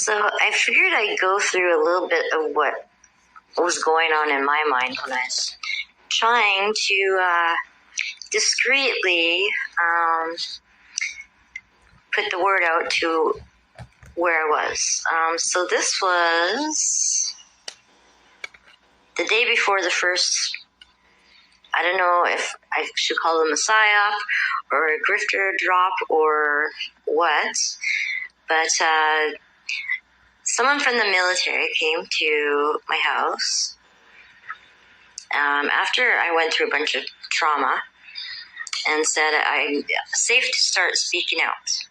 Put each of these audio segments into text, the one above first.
So I figured I'd go through a little bit of what was going on in my mind when I was trying to discreetly put the word out to where I was. So this was the day before the first, I don't know if I should call them a psyop or a grifter drop or what, but someone from the military came to my house after I went through a bunch of trauma and said I'm safe to start speaking out.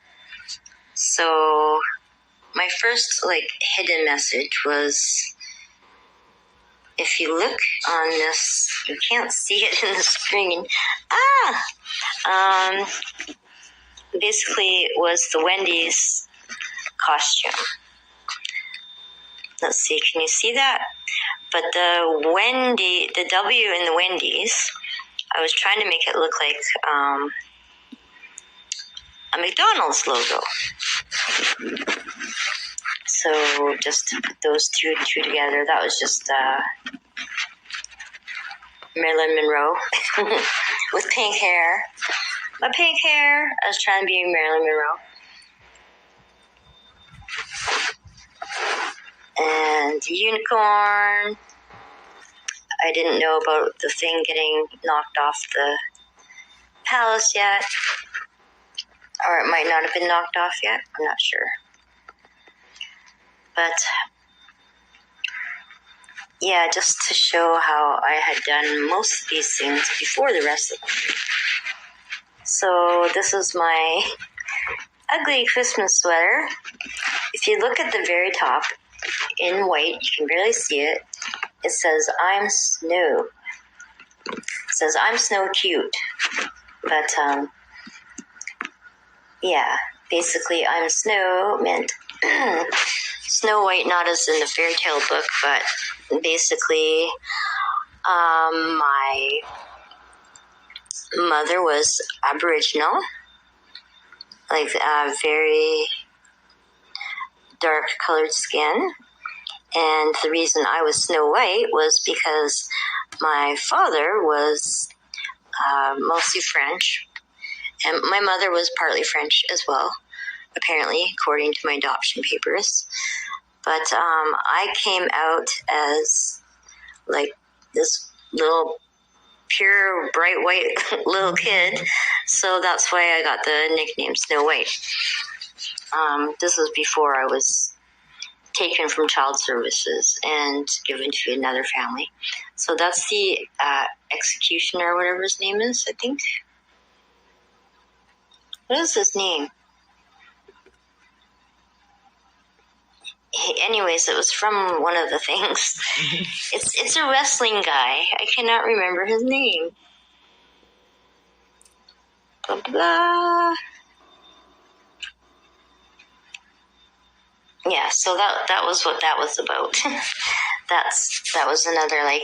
So my first hidden message was, if you look on this, you can't see it in the screen. Basically it was the Wendy's costume. Let's see, can you see that? But the W in the Wendy's, I was trying to make it look like a McDonald's logo. So just to put those two together, that was just Marilyn Monroe with pink hair. My pink hair, I was trying to be Marilyn Monroe. And the unicorn, I didn't know about the thing getting knocked off the palace yet. Or it might not have been knocked off yet, I'm not sure. But yeah, just to show how I had done most of these things before the rest of them. So this is my ugly Christmas sweater. If you look at the very top in white, you can barely see it. It says I'm Snow. It says I'm Snow Cute. But yeah, basically I'm Snow meant Snow White, not as in the fairy tale book, but basically my mother was Aboriginal, very dark colored skin, and the reason I was Snow White was because my father was mostly French, and my mother was partly French as well, apparently, according to my adoption papers. But I came out as this little pure bright white little kid, so that's why I got the nickname Snow White. This was before I was taken from child services and given to another family. So that's the executioner, or whatever his name is, I think. What is his name? Anyways, it was from one of the things. It's a wrestling guy. I cannot remember his name. Blah, blah, blah. Yeah, so that was what that was about. that was another a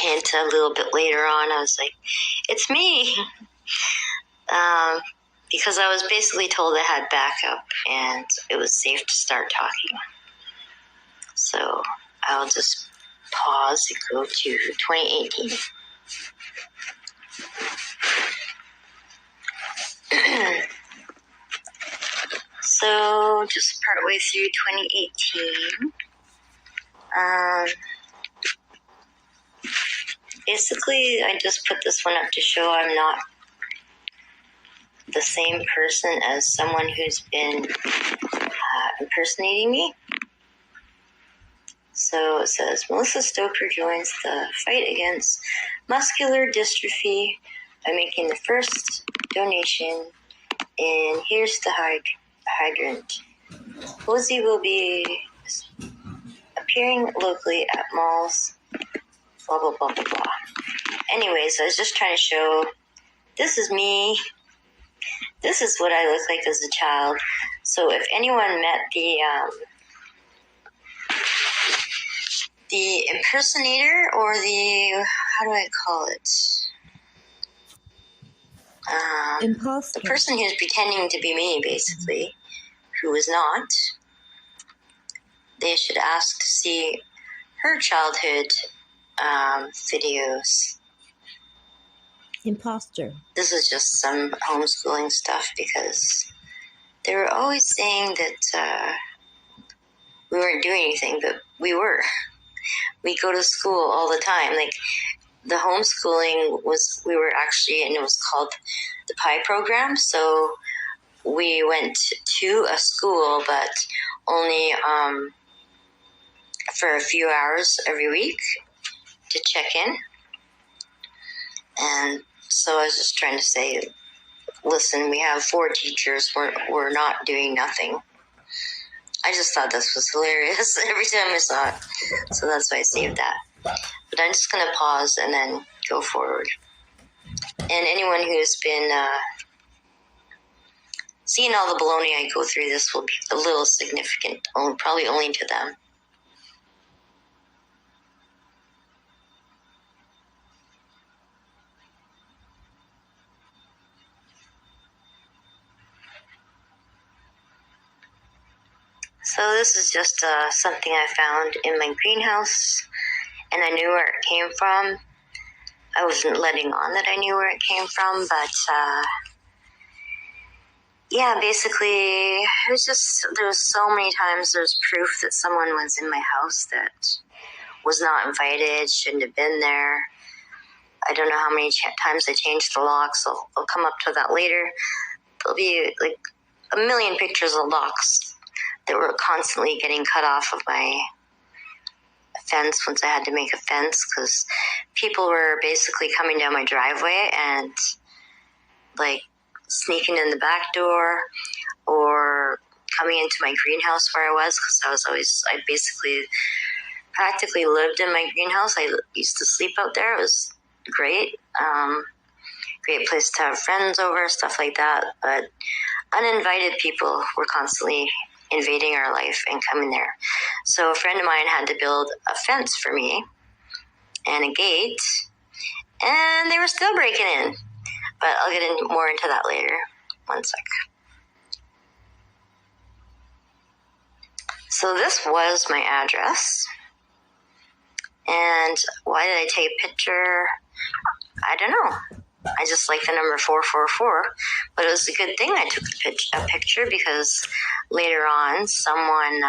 hint a little bit later on. I was like, it's me. Because I was basically told I had backup and it was safe to start talking. So I'll just pause and go to 2018. So just partway through 2018, basically I just put this one up to show I'm not the same person as someone who's been impersonating me. So it says, Melissa Stoker joins the fight against muscular dystrophy by making the first donation in Here's the Hydrant. Posey will be appearing locally at malls, blah, blah, blah, blah, blah. Anyways, I was just trying to show, this is me. This is what I look like as a child. So if anyone met the impersonator or the, how do I call it? Imposter. The person who's pretending to be me, basically, who is not. they should ask to see her childhood videos. Imposter. This is just some homeschooling stuff because they were always saying that we weren't doing anything, but we were. We go to school all the time. Like, the homeschooling we were actually, and it was called the PI program. So we went to a school, but only for a few hours every week to check in. And so I was just trying to say, listen, we have 4 teachers. We're not doing nothing. I just thought this was hilarious every time I saw it. So that's why I saved that. But I'm just going to pause and then go forward. And anyone who's been seeing all the baloney I go through, this will be a little significant, probably only to them. So this is just something I found in my greenhouse, and I knew where it came from. I wasn't letting on that I knew where it came from, but yeah, basically, it was just, there was so many times there's proof that someone was in my house that was not invited, shouldn't have been there. I don't know how many times I changed the locks, so I'll come up to that later. There'll be like a million pictures of locks that were constantly getting cut off of my fence once I had to make a fence, because people were basically coming down my driveway and like sneaking in the back door or coming into my greenhouse where I was, because I basically practically lived in my greenhouse. I used to sleep out there. It was great. Great place to have friends over, stuff like that. But uninvited people were constantly invading our life and coming there. So a friend of mine had to build a fence for me and a gate, and they were still breaking in. But I'll get more into that later. One sec. So this was my address. And why did I take a picture? I don't know. I just like the number 444. But it was a good thing I took a picture, because later on someone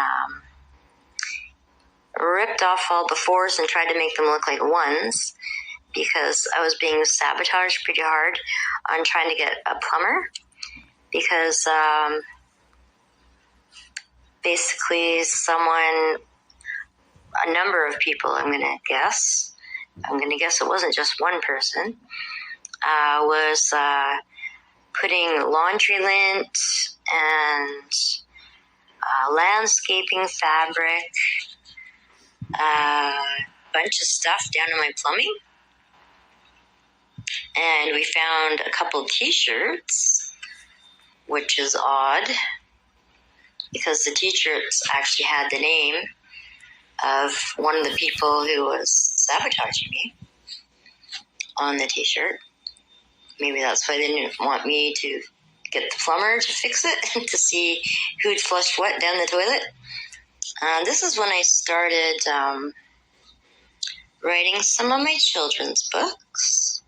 ripped off all the 4s and tried to make them look like 1s, because I was being sabotaged pretty hard on trying to get a plumber, because basically a number of people, I'm going to guess it wasn't just one person, was putting laundry lint and landscaping fabric, a bunch of stuff down in my plumbing. And we found a couple t-shirts, which is odd, because the t-shirts actually had the name of one of the people who was sabotaging me on the t-shirt. Maybe that's why they didn't want me to get the plumber to fix it, to see who'd flushed what down the toilet. This is when I started writing some of my children's books.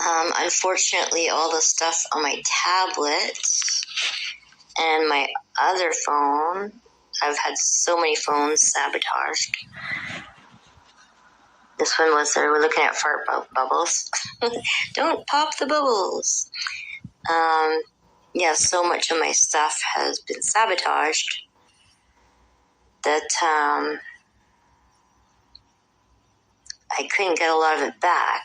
Unfortunately, all the stuff on my tablet and my other phone, I've had so many phones sabotaged. This one was, we're looking at fart bubbles. Don't pop the bubbles. Yeah, so much of my stuff has been sabotaged that I couldn't get a lot of it back.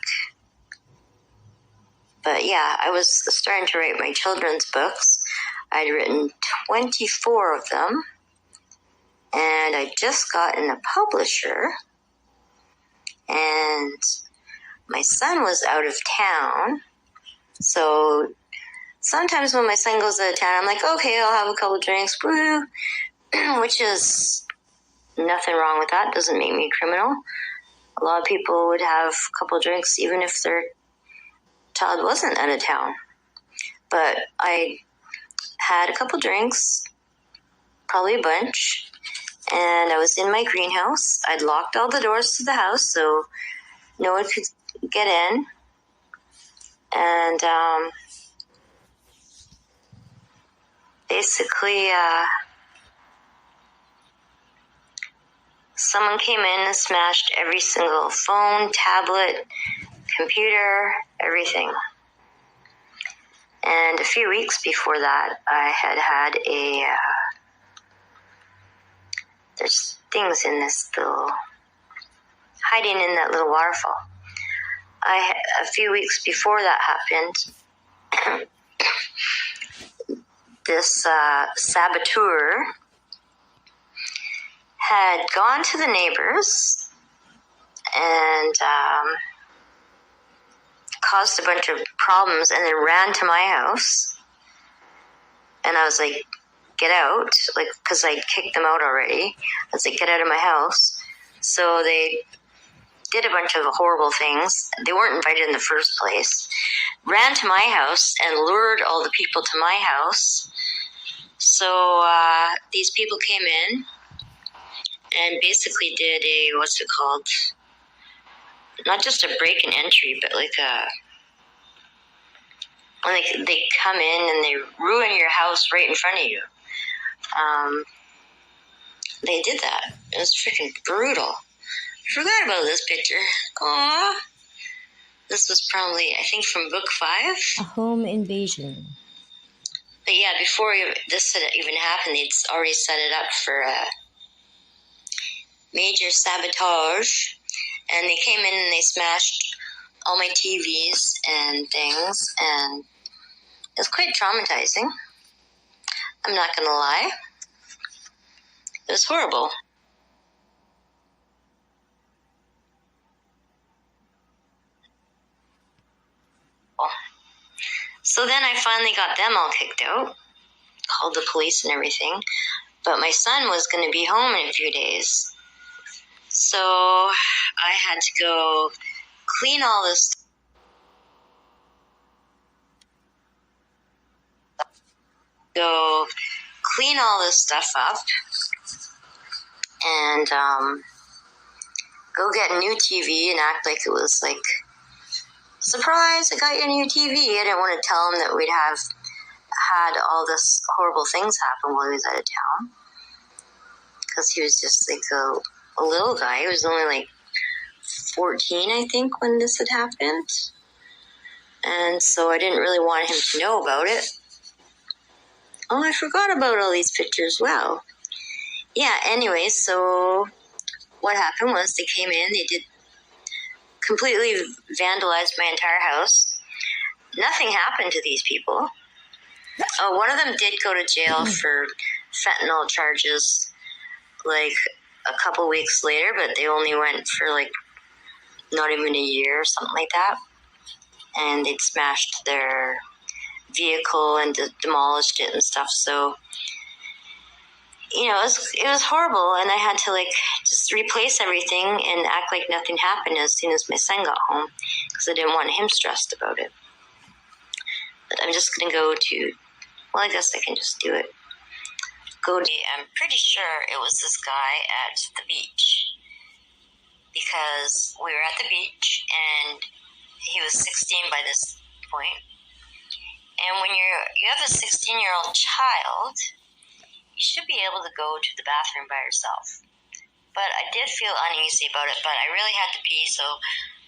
But yeah, I was starting to write my children's books. I'd written 24 of them, and I just got in a publisher, and my son was out of town. So sometimes when my son goes out of town, I'm like, okay, I'll have a couple drinks, woo, which is nothing wrong with that. Doesn't make me a criminal. A lot of people would have a couple drinks even if their child wasn't out of town. But I had a couple drinks, probably a bunch. And I was in my greenhouse. I'd locked all the doors to the house so no one could get in. And basically, someone came in and smashed every single phone, tablet, computer, everything. And a few weeks before that, I had there's things in this little, hiding in that little waterfall. A few weeks before that happened, this saboteur had gone to the neighbors and caused a bunch of problems and then ran to my house. And I was like, get out, like, because I kicked them out already. I was like, get out of my house. So they did a bunch of horrible things. They weren't invited in the first place. Ran to my house and lured all the people to my house. So these people came in and basically did a, what's it called? Not just a break and entry, but like they come in and they ruin your house right in front of you. They did that. It was freaking brutal. I forgot about this picture. Aww. This was probably, I think, from book 5. A home invasion. But yeah, before this had even happened, they'd already set it up for a major sabotage. And they came in and they smashed all my TVs and things. And it was quite traumatizing. I'm not going to lie. It was horrible. So then I finally got them all kicked out, called the police and everything. But my son was going to be home in a few days. So I had to go clean all this stuff up and go get a new TV and act like it was like, surprise, I got your new TV. I didn't want to tell him that we'd had all this horrible things happen while he was out of town. Because he was just like a little guy. He was only like 14, I think, when this had happened. And so I didn't really want him to know about it. Oh, I forgot about all these pictures. Wow. Yeah, anyway, so what happened was they came in, they did completely vandalized my entire house. Nothing happened to these people. One of them did go to jail for fentanyl charges like a couple weeks later, but they only went for like not even a year or something like that. And they'd smashed their vehicle and demolished it and stuff. So, you know, it was horrible, and I had to like just replace everything and act like nothing happened as soon as my son got home because I didn't want him stressed about it. But I'm just gonna go to, well, I guess I can just do it. I'm pretty sure it was this guy at the beach because we were at the beach and he was 16 by this point. And when you have a 16-year-old child, you should be able to go to the bathroom by yourself. But I did feel uneasy about it, but I really had to pee, so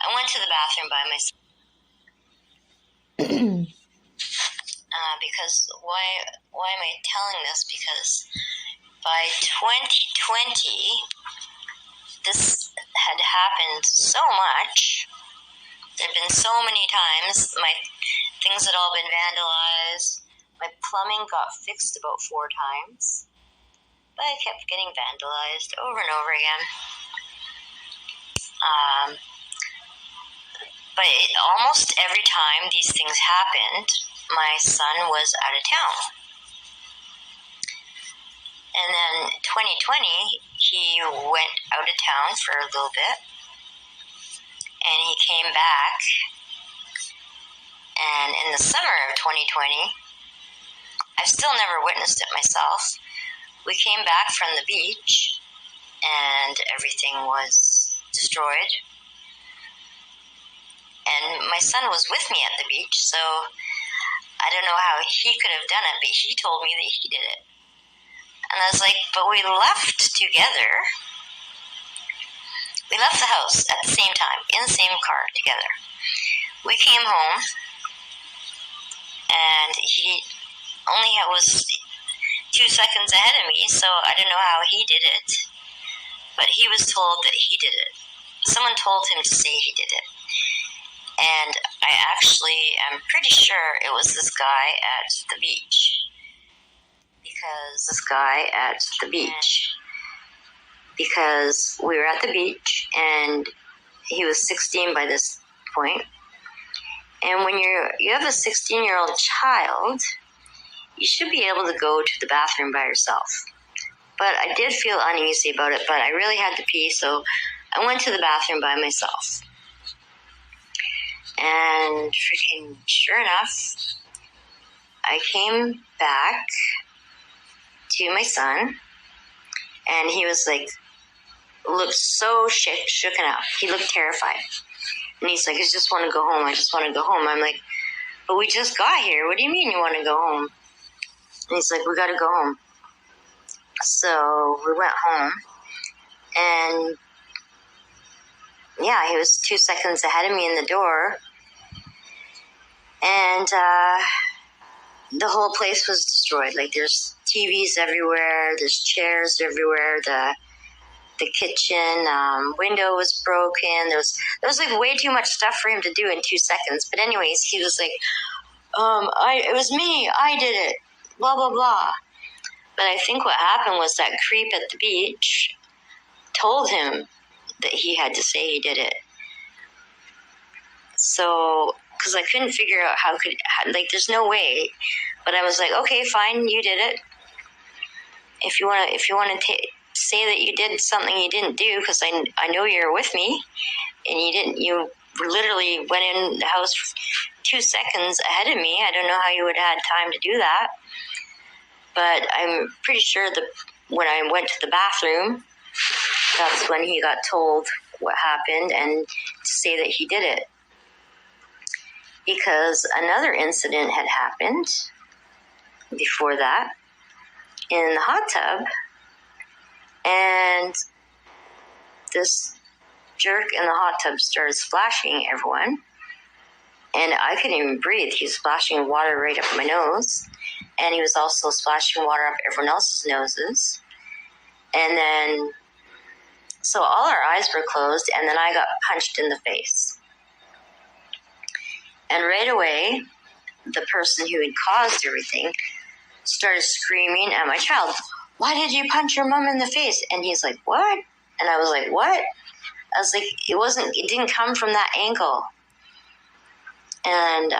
I went to the bathroom by myself. Because why am I telling this? Because by 2020, this had happened so much. There had been so many times. My things had all been vandalized. My plumbing got fixed about 4 times. But it kept getting vandalized over and over again. But almost every time these things happened, my son was out of town. And then 2020, he went out of town for a little bit. And he came back. And in the summer of 2020, I've still never witnessed it myself, We came back from the beach and everything was destroyed. And my son was with me at the beach, so I don't know how he could have done it, but he told me that he did it. And I was like, but we left together. We left the house at the same time, in the same car together. We came home, and he only was 2 seconds ahead of me, so I don't know how he did it. But he was told that he did it. Someone told him to say he did it. And I actually am pretty sure it was this guy at the beach. Because we were at the beach and he was 16 by this point. And when you have a 16-year-old child, you should be able to go to the bathroom by yourself. But I did feel uneasy about it, but I really had to pee, so I went to the bathroom by myself. And freaking sure enough, I came back to my son, and he was like, looked so shooken up. He looked terrified. And he's like, I just want to go home. I just want to go home. I'm like, but we just got here. What do you mean you want to go home? And he's like, we got to go home. So we went home, and yeah, he was 2 seconds ahead of me in the door, and the whole place was destroyed. Like, there's TVs everywhere, there's chairs everywhere, the kitchen window was broken. There was like way too much stuff for him to do in 2 seconds. But anyways, he was like, it was me, I did it, blah blah blah. But I think what happened was that creep at the beach told him that he had to say he did it. So, because I couldn't figure out there's no way. But I was like, okay, fine, you did it. If you want to say that you did something you didn't do, because I know you're with me, and you literally went in the house 2 seconds ahead of me. I don't know how you would have had time to do that. But I'm pretty sure that when I went to the bathroom, that's when he got told what happened and to say that he did it. Because another incident had happened before that in the hot tub, and this jerk in the hot tub started splashing everyone, and I couldn't even breathe. He was splashing water right up my nose, and he was also splashing water up everyone else's noses. And then, so all our eyes were closed, and then I got punched in the face. And right away, the person who had caused everything started screaming at my child, why did you punch your mom in the face? And he's like, what? And I was like, what? I was like, it didn't come from that angle. And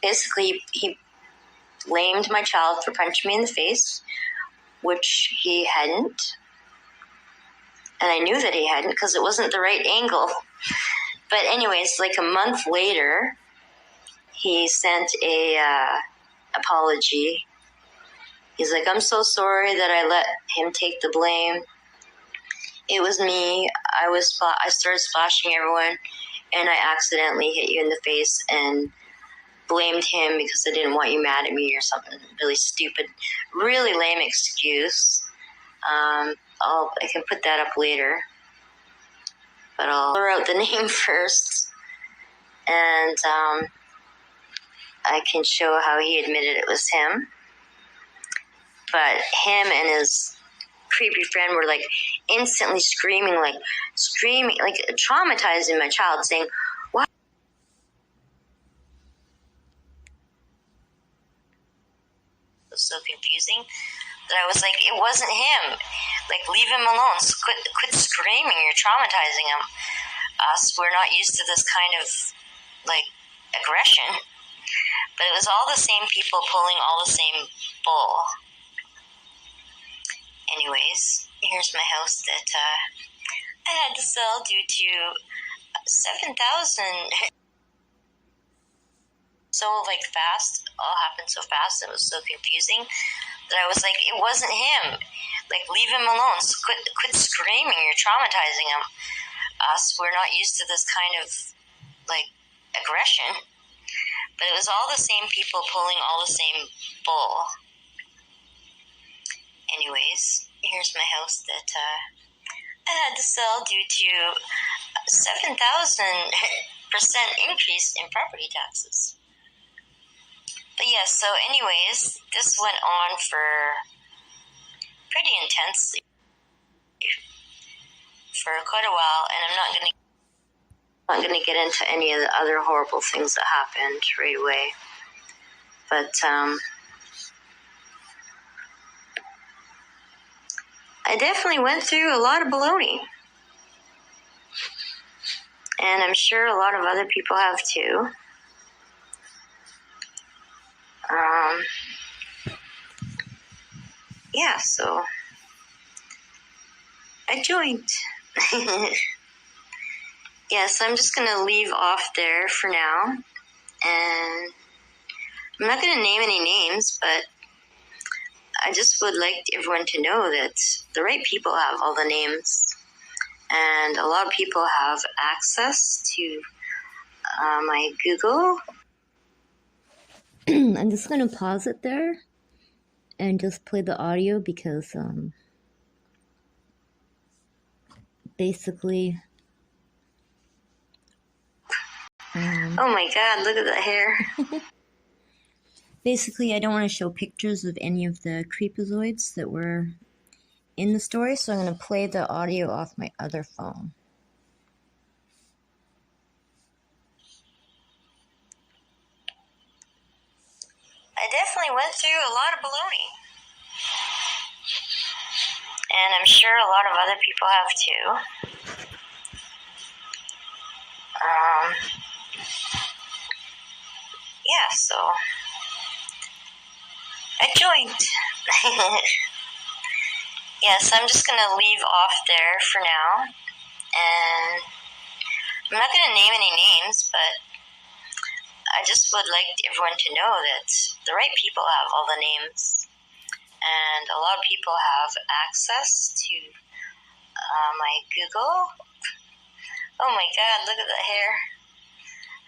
basically, he blamed my child for punching me in the face, which he hadn't. And I knew that he hadn't because it wasn't the right angle. But anyways, like a month later, he sent a apology. He's like, I'm so sorry that I let him take the blame. It was me. I started splashing everyone, and I accidentally hit you in the face and blamed him because I didn't want you mad at me or something really stupid, really lame excuse. I can put that up later, but I'll blur out the name first, and I can show how he admitted it was him. But him and his creepy friend were like instantly screaming, like traumatizing my child, saying, why? It was so confusing that I was like, it wasn't him. Like, leave him alone. Quit screaming. You're traumatizing him. We're not used to this kind of, like, aggression. But it was all the same people pulling all the same bull. Anyways, here's my house that I had to sell due to $7,000 so like fast, all happened so fast, it was so confusing that I was like, it wasn't him. Like, leave him alone. Quit screaming. You're traumatizing him. We're not used to this kind of like aggression. But it was all the same people pulling all the same bull. Anyways, here's my house that I had to sell due to 7,000% increase in property taxes. But yeah, so anyways, this went on for pretty intensely for quite a while, and I'm not going to get into any of the other horrible things that happened right away. But I definitely went through a lot of baloney. And I'm sure a lot of other people have too. Yeah, so I joined. Yeah, so I'm just going to leave off there for now. And I'm not going to name any names, but I just would like everyone to know that the right people have all the names. And a lot of people have access to my Google. I'm just going to pause it there and just play the audio because basically... oh my God, look at that hair. Basically, I don't want to show pictures of any of the creepazoids that were in the story, so I'm going to play the audio off my other phone. I definitely went through a lot of baloney. And I'm sure a lot of other people have too. Yeah, so I joined. Yes, I'm just going to leave off there for now. And I'm not going to name any names, but I just would like everyone to know that the right people have all the names. And a lot of people have access to my Google. Oh my God, look at that hair.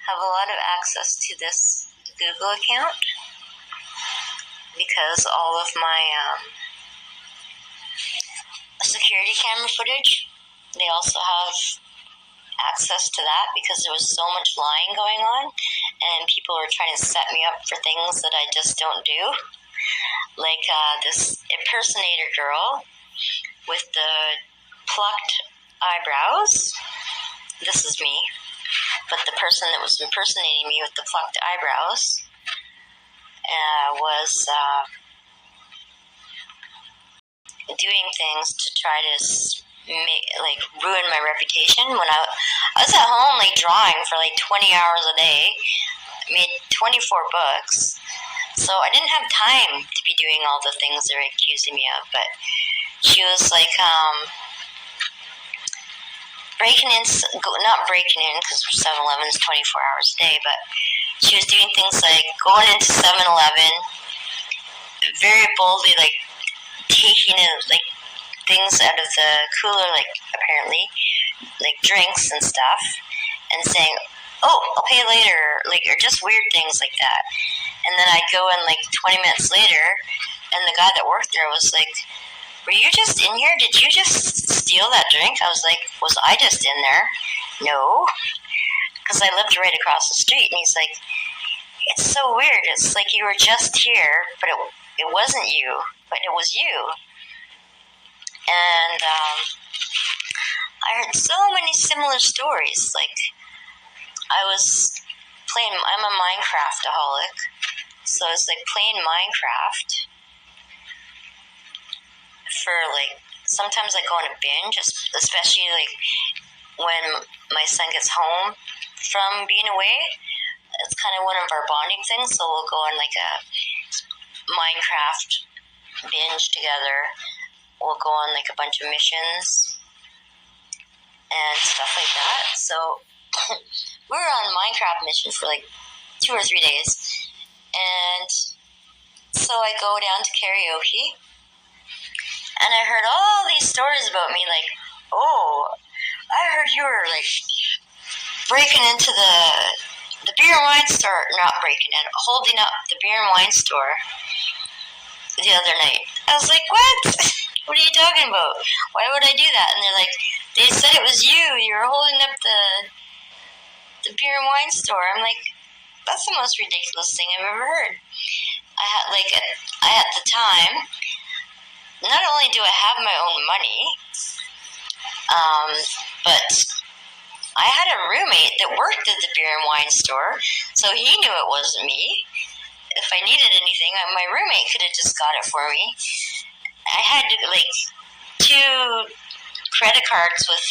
Have a lot of access to this Google account because all of my security camera footage, they also have access to that because there was so much lying going on and people were trying to set me up for things that I just don't do. Like this impersonator girl with the plucked eyebrows. This is me. But the person that was impersonating me with the plucked eyebrows was doing things to try to ruin my reputation. When I was at home drawing for 20 hours a day, made 24 books, so I didn't have time to be doing all the things they were accusing me of. But she was breaking in, not breaking in because 7-Eleven is 24 hours a day, but she was doing things like going into 7-Eleven very boldly, taking things out of the cooler, apparently, drinks and stuff, and saying, "Oh, I'll pay later," or just weird things like that. And then I'd go in 20 minutes later, and the guy that worked there was like, "Were you just in here? Did you just steal that drink?" I was like, "Was I just in there?" "No," because I lived right across the street. And he's like, "It's so weird. It's like you were just here, but it wasn't you, but it was you." And I heard so many similar stories. I'm a Minecraftaholic, so I was playing Minecraft for sometimes I go on a binge, especially when my son gets home from being away. It's kind of one of our bonding things, so we'll go on a Minecraft binge together. We'll go on a bunch of missions and stuff like that. So we were on Minecraft mission for 2 or 3 days. And so I go down to karaoke, and I heard all these stories about me, like, oh, I heard you were, like, breaking into the beer and wine store, not breaking it, holding up the beer and wine store the other night. I was like, what? What are you talking about? Why would I do that? And they're like, they said it was you. You were holding up the beer and wine store. I'm like, that's the most ridiculous thing I've ever heard. At the time, not only do I have my own money, but I had a roommate that worked at the beer and wine store, so he knew it wasn't me. If I needed anything, my roommate could have just got it for me. I had, like, 2 credit cards with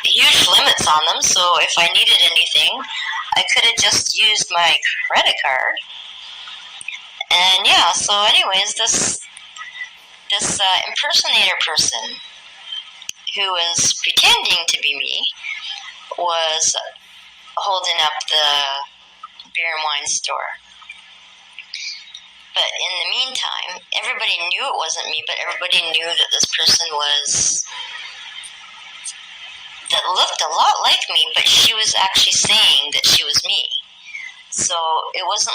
huge limits on them, so if I needed anything, I could have just used my credit card. And yeah, so anyways, this impersonator person who was pretending to be me was holding up the beer and wine store. But in the meantime, everybody knew it wasn't me, but everybody knew that this person that looked a lot like me, but she was actually saying that she was me. So it wasn't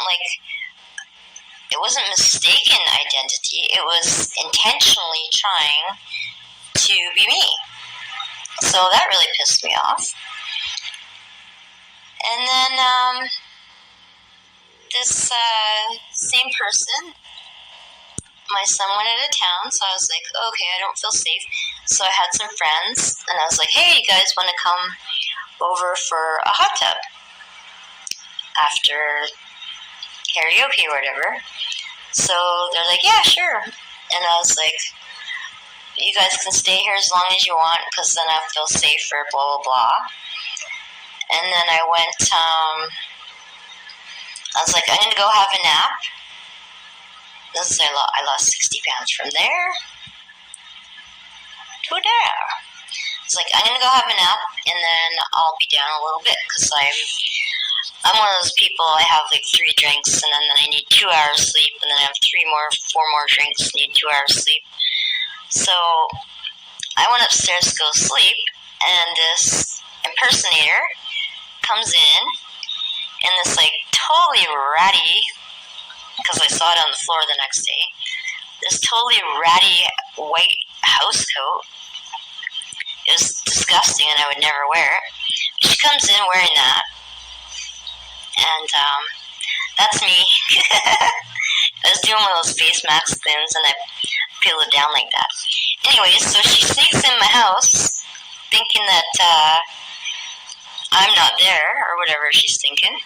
mistaken identity. It was intentionally trying to be me. So that really pissed me off. And then this same person, my son went out of town, so I was like, okay, I don't feel safe. So I had some friends, and I was like, hey, you guys want to come over for a hot tub after karaoke or whatever? So they're like, yeah, sure. And I was like, you guys can stay here as long as you want, because then I feel safer, blah, blah, blah. And then I went, I was like, I'm going to go have a nap. This is, I lost 60 pounds from there to there. It's like, I'm going to go have a nap, and then I'll be down a little bit, because I'm one of those people, I have like 3 drinks, and then I need 2 hours sleep, and then I have 4 more drinks, need 2 hours sleep. So I went upstairs to go sleep, and this impersonator comes in this like totally ratty, because I saw it on the floor the next day, this totally ratty white house coat. It was disgusting, and I would never wear it. She comes in wearing that, and that's me. I was doing one of those face mask things, and I peel it down like that. Anyways, so she sneaks in my house, thinking that I'm not there, or whatever she's thinking.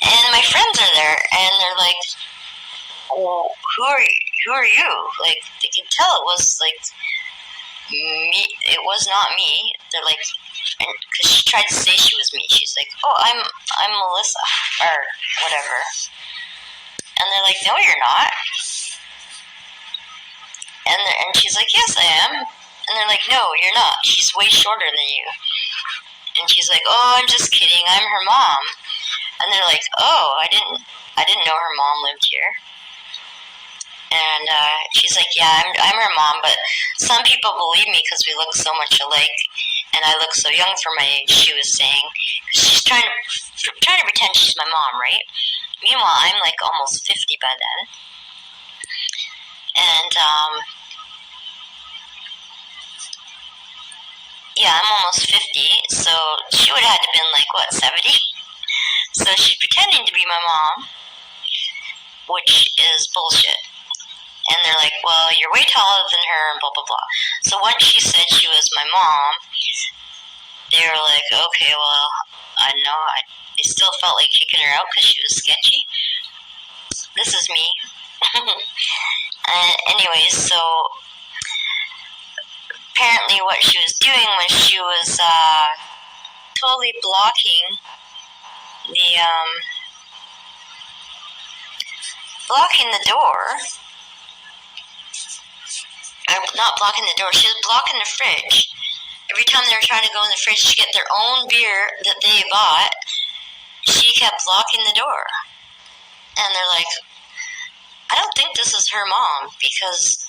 And my friends are there, and they're like, well, who are you? Like, they could tell it was, like, me. It was not me. They're like, because she tried to say she was me. She's like, oh, I'm Melissa, or whatever. And they're like, no, you're not. And she's like, yes, I am. And they're like, no, you're not. She's way shorter than you. And she's like, oh, I'm just kidding. I'm her mom. And they're like, oh, I didn't know her mom lived here. And she's like, yeah, I'm her mom, but some people believe me because we look so much alike, and I look so young for my age, she was saying. She's trying to pretend she's my mom, right? Meanwhile, I'm like almost 50 by then. And, yeah, I'm almost 50, so she would have had to been like, what, 70? So she's pretending to be my mom, which is bullshit. And they're like, well, you're way taller than her, and blah, blah, blah. So once she said she was my mom, they were like, okay, well, I know. They still felt like kicking her out because she was sketchy. This is me. Anyways, so apparently what she was doing was she was totally blocking the door. Or not blocking the door, she was blocking the fridge. Every time they were trying to go in the fridge to get their own beer that they bought, she she kept locking the door. And they're like, I don't think this is her mom, because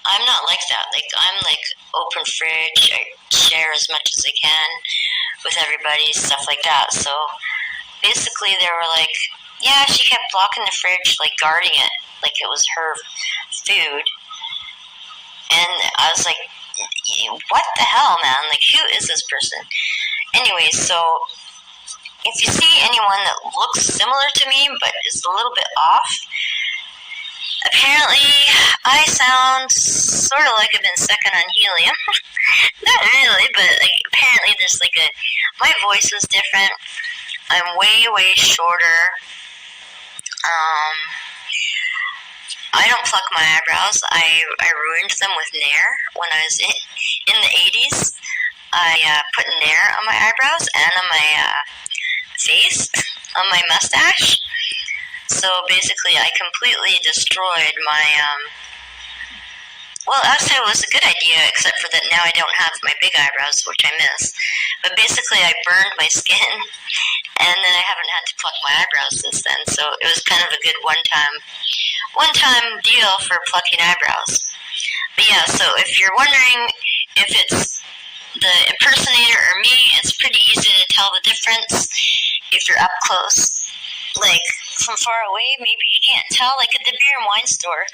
I'm not like that. Like, I'm like open fridge. I share as much as I can with everybody, stuff like that. So basically they were like, yeah, she kept blocking the fridge, like guarding it, like it was her food. And I was like, what the hell, man? Like, who is this person? Anyway, so if you see anyone that looks similar to me but is a little bit off, apparently I sound sort of like I've been sucking on helium. Not really, but like, apparently there's like my voice is different. I'm way shorter. I don't pluck my eyebrows. I ruined them with Nair when I was in the 80s. I put Nair on my eyebrows and on my face, on my mustache. So basically I completely destroyed my, well, actually it was a good idea, except for that now I don't have my big eyebrows, which I miss. But basically I burned my skin, and then I haven't had to pluck my eyebrows since then. So it was kind of a good one-time deal for plucking eyebrows. But yeah, so if you're wondering if it's the impersonator or me, it's pretty easy to tell the difference if you're up close. Like, from far away, maybe you can't tell. Like at the beer and wine store,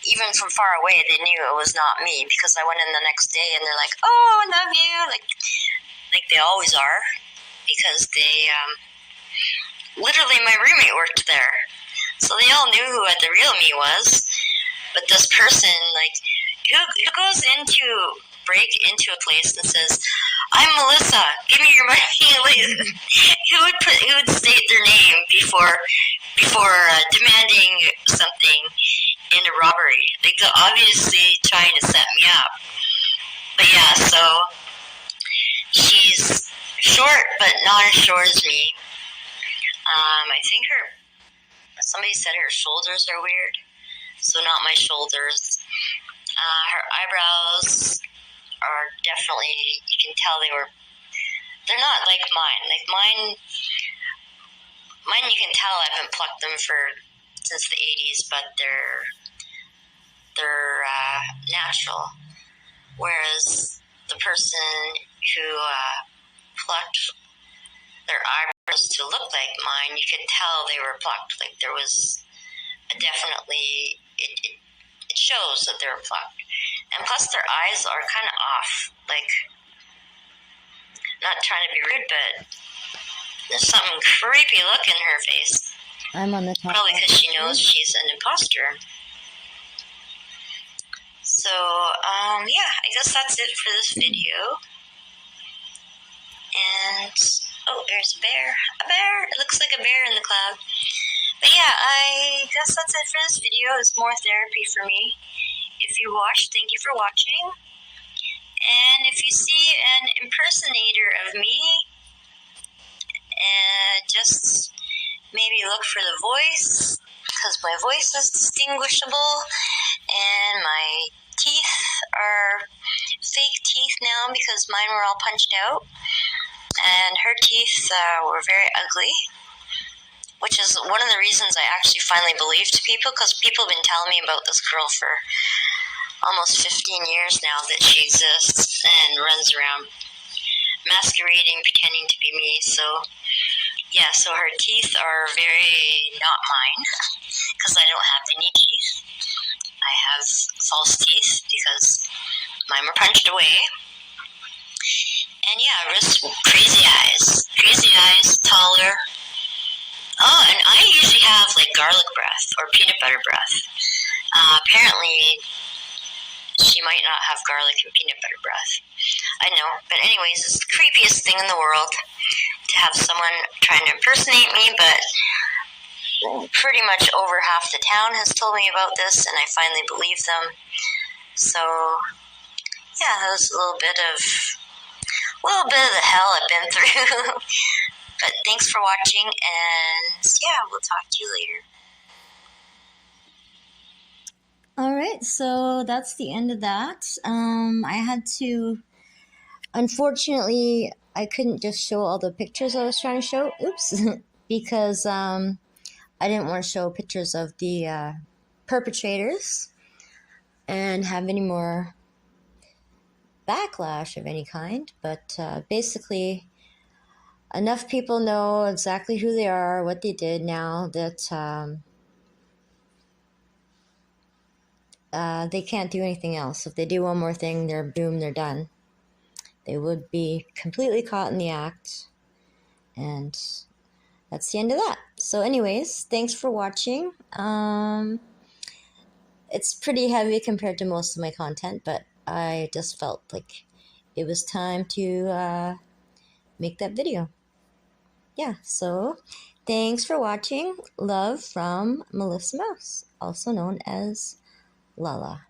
even from far away, they knew it was not me, because I went in the next day and they're like, oh, I love you. Like they always are, because they, literally my roommate worked there. So they all knew who the real me was. But this person, like, who goes break into a place and says, I'm Melissa, give me your money. Like, who would state their name before demanding something in a robbery? Like, they're obviously trying to set me up. But yeah, so she's short, but not as short as me. I think somebody said her shoulders are weird, so not my shoulders. Her eyebrows are definitely, you can tell they're not like mine. Like mine you can tell I haven't plucked them since the 80s, but they're natural. Whereas the person who plucked their eyebrows to look like mine, you could tell they were plucked. Like there was definitely, it shows that they were plucked. And plus their eyes are kind of off. Like, not trying to be rude, but there's something creepy look in her face. I'm on the top. Probably because she knows she's an imposter. So, yeah, I guess that's it for this video. And, oh, there's a bear. A bear! It looks like a bear in the cloud. But yeah, I guess that's it for this video. It's more therapy for me. If you watched, thank you for watching. And if you see an impersonator of me, just maybe look for the voice, because my voice is distinguishable, and my teeth are fake teeth now because mine were all punched out, and her teeth were very ugly, which is one of the reasons I actually finally believed people, because people have been telling me about this girl for almost 15 years now, that she exists and runs around masquerading, pretending to be me. So yeah, so her teeth are very not mine, because I don't have any teeth. I have false teeth because mine were punched away. And yeah, crazy eyes, taller. Oh, and I usually have like garlic breath or peanut butter breath. Apparently she might not have garlic and peanut butter breath. I know, but anyways, it's the creepiest thing in the world to have someone trying to impersonate me, but pretty much over half the town has told me about this, and I finally believe them. So, yeah, that was a little bit of the hell I've been through. But thanks for watching, and yeah, we'll talk to you later. Alright, so that's the end of that. I had to, unfortunately, I couldn't just show all the pictures I was trying to show. Oops. because I didn't want to show pictures of the perpetrators and have any more backlash of any kind. But basically, enough people know exactly who they are, what they did now that they can't do anything else. If they do one more thing, they're boom, they're done. They would be completely caught in the act. And that's the end of that. So anyways, thanks for watching. It's pretty heavy compared to most of my content, but I just felt like it was time to make that video. Yeah, so thanks for watching. Love from Melissa Mouse, also known as Lala.